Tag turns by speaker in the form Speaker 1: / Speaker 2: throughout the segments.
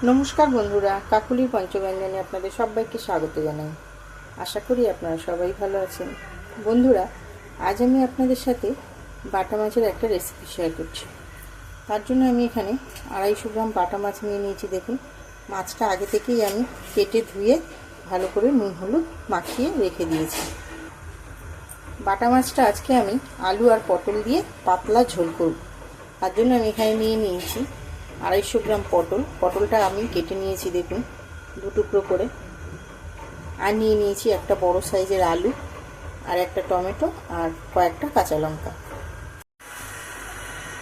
Speaker 1: নমস্কার বন্ধুরা, কাকুলির পঞ্চব্যঞ্জনে আপনাদের সবাইকে স্বাগত জানাই। আশা করি আপনারা সবাই ভালো আছেন। বন্ধুরা, আজ আমি আপনাদের সাথে বাটা মাছের একটা রেসিপি শেয়ার করছি। তার জন্য আমি এখানে 250 গ্রাম বাটা মাছ নিয়ে নিয়েছি। দেখুন, মাছটা আগে থেকেই আমি কেটে ধুয়ে ভালো করে নুন হলুদ মাখিয়ে রেখে দিয়েছি। বাটা মাছটা আজকে আমি আলু আর পটল দিয়ে পাতলা ঝোল করব। তার জন্য আমি এখানে নিয়ে নিয়েছি 250 গ্রাম পটলটা আমি কেটে নিয়েছি, দেখুন 2 টুকরো করে। আর নিয়ে নিয়েছি একটা বড় সাইজের আলু আর একটা টমেটো আর কয়েকটা কাঁচা লঙ্কা।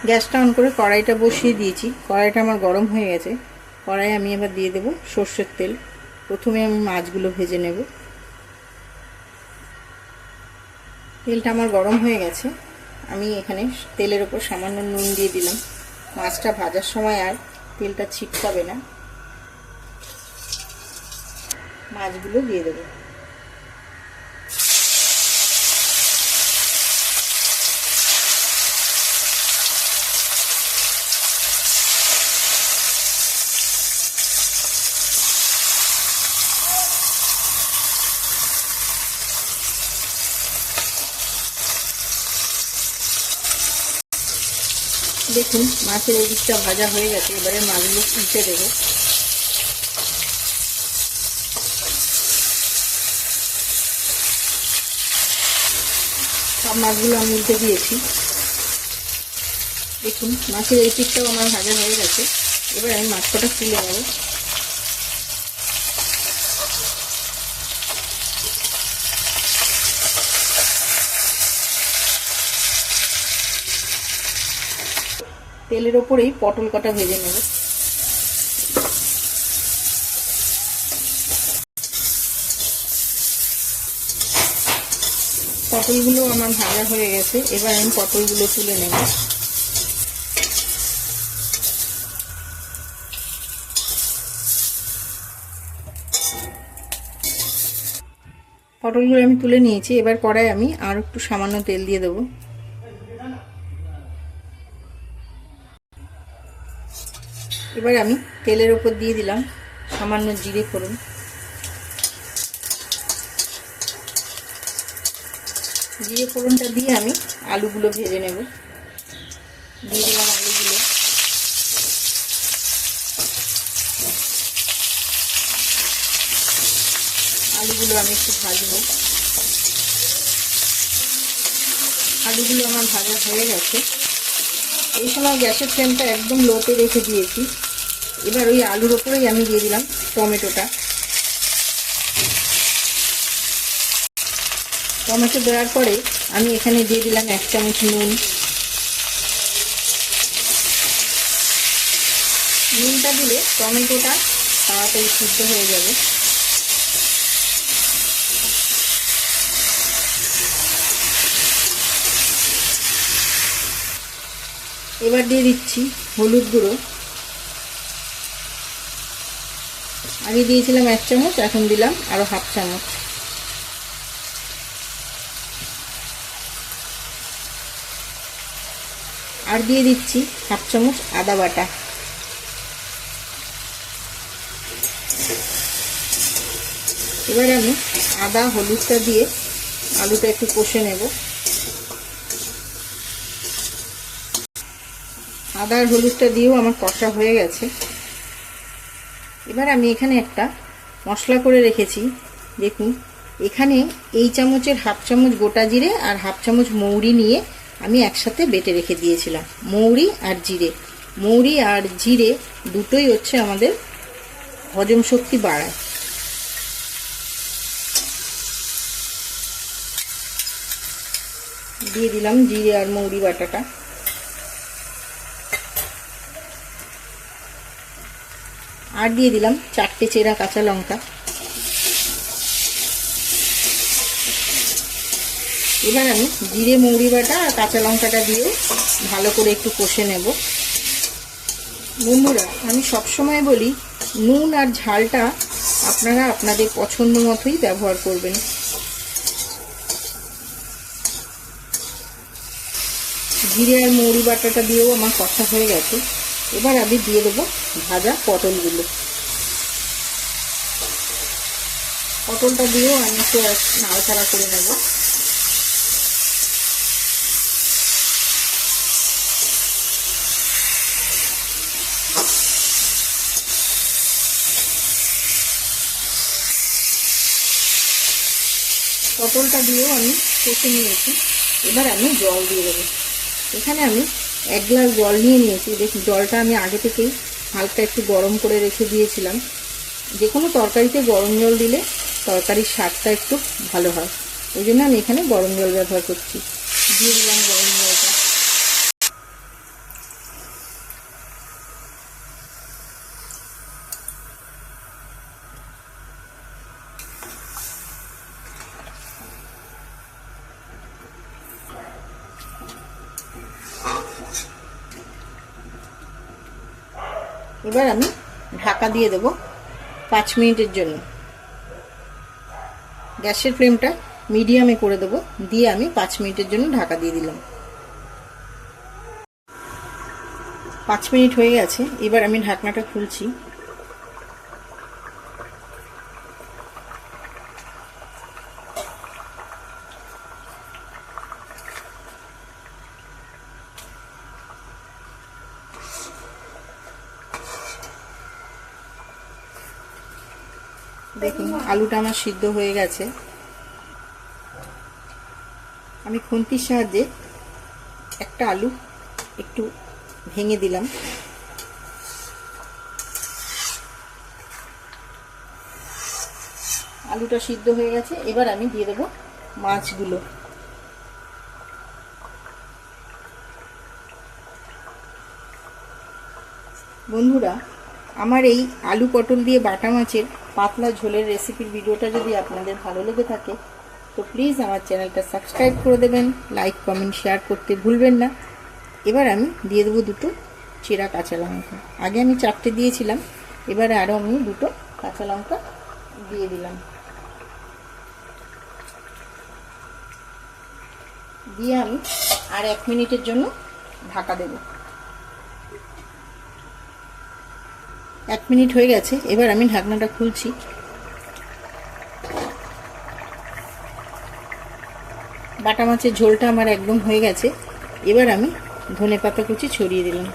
Speaker 1: গ্যাসটা অন করে কড়াইটা বসিয়ে দিয়েছি। কড়াইটা আমার গরম হয়ে গেছে। কড়াই আমি এবার দিয়ে দেব সর্ষের তেল। প্রথমে আমি মাছগুলো ভেজে নেব। তেলটা আমার গরম হয়ে গেছে। আমি এখানে তেলের ওপর সামান্য নুন দিয়ে দিলাম। মাছটা ভাজার সময় আর তেলটা ছিটকাবে না। মাছগুলো দিয়ে দেব। দেখুন, মাছের এই দিকটা ভাজা হয়ে গেছে। এবারে মাছগুলো উল্টে দেব। সব মাছগুলো আমি উল্টে দিয়েছি। দেখুন, মাছের এই পিঠটাও আমার ভাজা হয়ে গেছে। এবার আমি মাছ কটা তুলে নেব। তেলের ওপরেই পটল কটা ভেজে নেব। পটলগুলো আমার ভাজা হয়ে গেছে। এবার আমি পটলগুলো তুলে নেব। পটলগুলো আমি তুলে নিয়েছি। এবার কড়াই আমি আর একটু সামান্য তেল দিয়ে দেবো। এবার আমি তেলের ওপর দিয়ে দিলাম সামান্য জিরে ফোড়ন। জিরে ফোড়নটা দিয়ে আমি আলুগুলো ভেজে নেব। দিয়ে দিলাম আলুগুলো। আলুগুলো আমি একটু ভাজবো। আলুগুলো আমার ভাজা হয়ে গেছে। এই সময় গ্যাসের ফ্লেমটা একদম লোতে রেখে দিয়েছি। এবার ওই আলুর ওপরেই আমি দিয়ে দিলাম টমেটোটা। টমেটো দেওয়ার পরে আমি এখানে দিয়ে দিলাম 1 চামচ নুন। নুনটা দিলে টমেটোটা তাড়াতাড়ি সিদ্ধ হয়ে যাবে। এবার দিয়ে দিচ্ছি হলুদ গুঁড়ো। আগে দিয়েছিলাম 1 চামচ, এখন দিলাম আরো 1/2 চামচ। আর দিয়ে দিচ্ছি 1/2 চামচ আদা বাটা। এবার আমি আদা হলুদটা দিয়ে আলুটা একটু কষে নেব। আদা আর হলুদটা দিয়েও আমার কষা হয়ে গেছে। এবার আমি এখানে একটা মশলা করে রেখেছি। দেখুন, এখানে এই চামচের 1/2 চামচ গোটা জিরে আর 1/2 চামচ মৌরি নিয়ে আমি একসাথে বেটে রেখে দিয়েছিলাম। মৌরি আর জিরে দুটোই হচ্ছে আমাদের হজম শক্তি বাড়ায়। দিয়ে দিলাম জিরে আর মৌরি বাটাটা। আর দিয়ে দিলাম 4টে চেরা কাঁচা লঙ্কা। এবার আমি জিরে মৌরি বাটা আর কাঁচা লঙ্কাটা দিয়ে ভালো করে একটু কষে নেব। বন্ধুরা, আমি সবসময় বলি নুন আর ঝালটা আপনারা আপনাদের পছন্দ মতোই ব্যবহার করবেন। জিরে আর মৌরি বাটাটা দিয়েও আমার কষা হয়ে গেছে। এবার আমি দিয়ে দেবো ভাজা পটলগুলো। পটলটা দিয়েও আমি একটু নাড়াচাড়া করে নেব। পটলটা দিয়েও আমি কষে নিয়েছি। এবার আমি জল দিয়ে দেবো। এখানে আমি 1 গ্লাস জল নিয়ে নিয়েছি। দেখুন, জলটা আমি আগে থেকেই হালকা একটু গরম করে রেখে দিয়েছিলাম। যে কোনো তরকারিতে গরম জল দিলে তরকারির স্বাদটা একটু ভালো হয়, ওই জন্য আমি এখানে গরম জল ব্যবহার করছি। দিয়ে দিলাম গরম জলটা। এবার আমি ঢাকা দিয়ে দেব 5 মিনিটের জন্য। গ্যাসের ফ্লেমটা মিডিয়ামে করে দেবো, দিয়ে আমি 5 মিনিটের জন্য ঢাকা দিয়ে দিলাম। 5 মিনিট হয়ে গেছে। এবার আমি ঢাকনাটা খুলছি। দেখুন, আলুটা আমার সিদ্ধ হয়ে গেছে। আমি খুন্তির সাহায্যে একটা আলু একটু ভেঙে দিলাম। আলুটা সিদ্ধ হয়ে গেছে। এবার আমি দিয়ে দেবো মাছগুলো। বন্ধুরা, আমার এই আলু পটল দিয়ে বাটা মাছের পাতলা ঝোলের রেসিপির ভিডিওটা যদি আপনাদের ভালো লেগে থাকে তো প্লিজ আমার চ্যানেলটা সাবস্ক্রাইব করে দেবেন, লাইক কমেন্ট শেয়ার করতে ভুলবেন না। এবার আমি দিয়ে দেবো 2টো চেরা কাঁচা লঙ্কা। আগে আমি 4টে দিয়েছিলাম, এবারে আরও আমি 2টো কাঁচা লঙ্কা দিয়ে দিলাম। দিয়ে আমি আর 1 মিনিটের জন্য ঢাকা দেব। 1 মিনিট হয়ে গেছে। এবার আমি ঢাকনাটা খুলছি। বাটা মাছের ঝোলটা আমার একদম হয়ে গেছে। এবার আমি ধনেপাতা কুচি ছড়িয়ে দিলাম।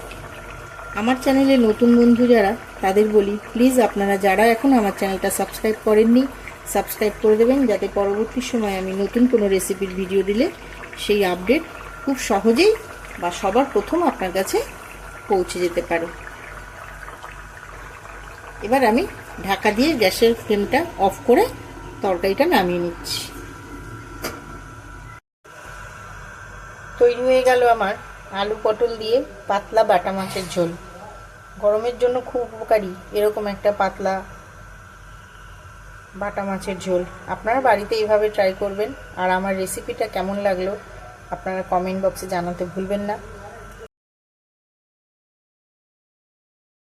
Speaker 1: আমার চ্যানেলে নতুন বন্ধু যারা, তাদের বলি প্লিজ আপনারা যারা এখন আমার চ্যানেলটা সাবস্ক্রাইব করেননি সাবস্ক্রাইব করে দেবেন, যাতে পরবর্তী সময় আমি নতুন কোনো রেসিপির ভিডিও দিলে সেই আপডেট খুব সহজেই বা সবার প্রথম আপনার কাছে পৌঁছে যেতে পারে। এবার আমি ঢাকা দিয়ে গ্যাসের ফ্লেমটা অফ করে তরকারিটা নামিয়ে নিচ্ছি। তৈরি হয়ে গেল আমার আলু পটল দিয়ে পাতলা বাটা মাছের ঝোল। গরমের জন্য খুব উপকারী এরকম একটা পাতলা বাটা মাছের ঝোল। আপনারা বাড়িতে এইভাবে ট্রাই করবেন। আর আমার রেসিপিটা কেমন লাগলো আপনারা কমেন্ট বক্সে জানাতে ভুলবেন না।